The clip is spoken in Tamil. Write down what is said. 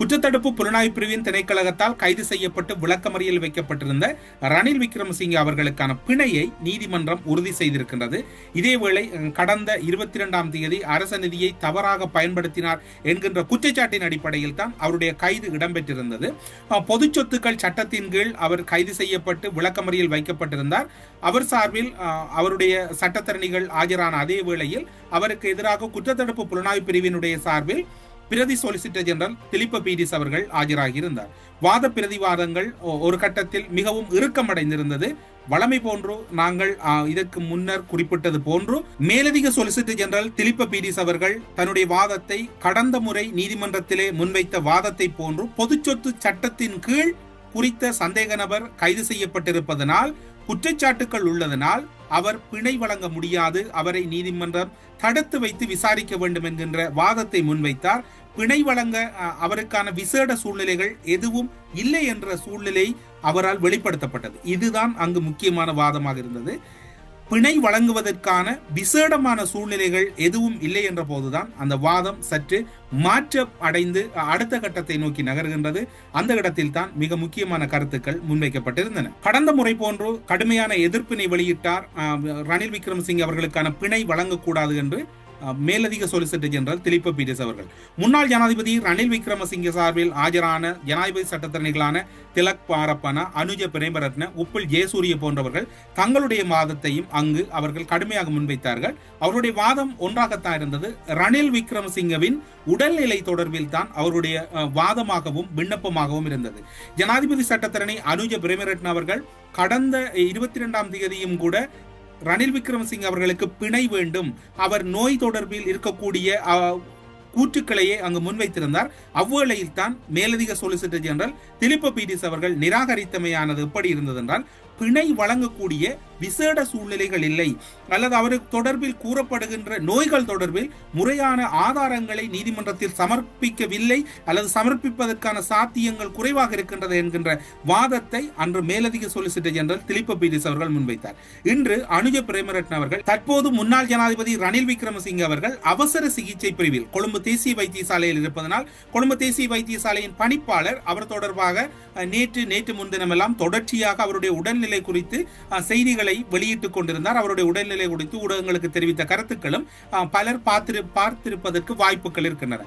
குற்றத்தடுப்பு புலனாய்வு பிரிவின் திணைக்களகத்தால் கைது செய்யப்பட்டு விளக்கமறியல் வைக்கப்பட்டிருந்த ரணில் விக்ரமசிங்கே அவர்களுக்கான பிணையை நீதிமன்றம் உறுதி செய்திருக்கின்றது. இதேவேளை கடந்த 22ஆம் தேதி அரச நிதியை தவறாக பயன்படுத்தினார் என்கின்ற குற்றச்சாட்டின் அடிப்படையில் தான் அவருடைய கைது இடம்பெற்றிருந்தது. பொது சொத்துக்கள் சட்டத்தின் கீழ் அவர் கைது செய்யப்பட்டு விளக்கமறியல் வைக்கப்பட்டிருந்தார். அவர் சார்பில் அவருடைய சட்டத்தரணிகள் ஆஜரான அதே வேளையில் அவருக்கு எதிராக குற்றத்தடுப்பு புலனாய்வு பிரிவினுடைய சார்பில் பிரதி சொலிசிட்டர் ஜெனரல் திலிப்ப பீரிஸ் அவர்கள் ஆஜராகியிருந்தார். வாத பிரதிவாதங்கள் ஒரு கட்டத்தில் மிகவும் இறுக்கமடைந்திருந்தது. வளமை போன்று நாங்கள் இதற்கு முன்னர் குறிப்பிட்டது போன்று மேலதிக சொலிசிட்டர் ஜெனரல் திலிப்ப பீரிஸ் அவர்கள் தன்னுடைய வாதத்தை கடந்த முறை நீதிமன்றத்திலே முன்வைத்த வாதத்தை போன்று பொது சொத்து சட்டத்தின் கீழ் குறித்த சந்தேக நபர் கைது செய்யப்பட்டிருப்பதனால் குற்றச்சாட்டுகள் உள்ளதனால் அவர் பிணை வழங்க முடியாது, அவரை நீதிமன்றம் தடுத்து வைத்து விசாரிக்க வேண்டும் என்கின்ற வாதத்தை முன்வைத்தார். பிணை வழங்க அவருக்கான விசேட சூழ்நிலைகள் எதுவும் இல்லை என்ற சூழ்நிலை அவரால் வெளிப்படுத்தப்பட்டது. இதுதான் அங்கு முக்கியமான வாதமாக இருந்தது. பிணை வழங்குவதற்கான விசேடமான சூழ்நிலைகள் எதுவும் இல்லை என்ற போதுதான் அந்த வாதம் சற்று மாற்றம் அடைந்து அடுத்த கட்டத்தை நோக்கி நகர்கின்றது. அந்த இடத்தில் தான் மிக முக்கியமான கருத்துக்கள் முன்வைக்கப்பட்டிருந்தன. கடந்த முறை போன்று கடுமையான எதிர்ப்பினை வெளியிட்டார் ரணில் விக்ரமசிங்கே அவர்களுக்கான பிணை வழங்கக்கூடாது என்று மேலதிக சொலிசிட்டர் ஜெனரல் திலிப்ப பீரிஸ் அவர்கள். முன்னாள் ஜனாதிபதி ரணில் விக்ரமசிங்கே சார்பில் ஆஜரான ஜனாதிபதி சட்டத்தரணிகளான திலக் பாரப்பன, அனுஜ பிரேமரத்ன, உப்புல் ஜெயசூரிய போன்றவர்கள் தங்களுடைய வாதத்தையும் அங்கு அவர்கள் கடுமையாக முன்வைத்தார்கள். அவருடைய வாதம் ஒன்றாகத்தான் இருந்தது. ரணில் விக்ரமசிங்கவின் உடல்நிலை தொடர்பில் தான் அவருடைய வாதமாகவும் விண்ணப்பமாகவும் இருந்தது. ஜனாதிபதி சட்டத்தரணி அனுஜ பிரேமரத்ன அவர்கள் கடந்த 22ஆம் தேதியும் கூட ரணில் விக்ரமசிங்கே அவர்களுக்கு பிணை வேண்டும், அவர் நோய் தொடர்பில் இருக்கக்கூடிய கூற்றுக்களையே அங்கு முன்வைத்திருந்தார். அவ்வேளையில் தான் மேலதிக சொலிசிட்டர் ஜெனரல் திலிப்ப பீரிஸ் அவர்கள் நிராகரித்தமையானது எப்படி இருந்தது என்றால், பிணை வழங்கக்கூடிய விசேட சூழ்நிலைகள் இல்லை அல்லது அவருக்கு தொடர்பில் கூறப்படுகின்ற நோய்கள் தொடர்பில் முறையான ஆதாரங்களை நீதிமன்றத்தில் சமர்ப்பிக்கவில்லை அல்லது சமர்ப்பிப்பதற்கான சாத்தியங்கள் குறைவாக இருக்கின்றது என்கின்ற வாதத்தை அன்று மேலதிக சொலிசிட்டர் ஜெனரல் திலிப்ப பீரிஸ் அவர்கள் முன்வைத்தார். இன்று அனுஜ பிரேமரத்ன அவர்கள் தற்போது முன்னாள் ஜனாதிபதி ரணில் விக்ரமசிங்கே அவர்கள் அவசர சிகிச்சை பிரிவில் கொழும்பு தேசிய வைத்தியசாலையில் இருப்பதனால் கொழும்பு தேசிய வைத்தியசாலையின் பணிப்பாளர் அவர் தொடர்பாக நேற்று முன்தினமெல்லாம் தொடர்ச்சியாக அவருடைய உடல்நிலை குறித்து செய்திகளை வெளியிட்டுக் கொண்டிருந்தார். அவருடைய உடல்நிலை குறித்து ஊடகங்களுக்கு தெரிவித்த கருத்துக்களும் பலர் பார்த்திருப்பதற்கு வாய்ப்புகள் இருக்கின்றன.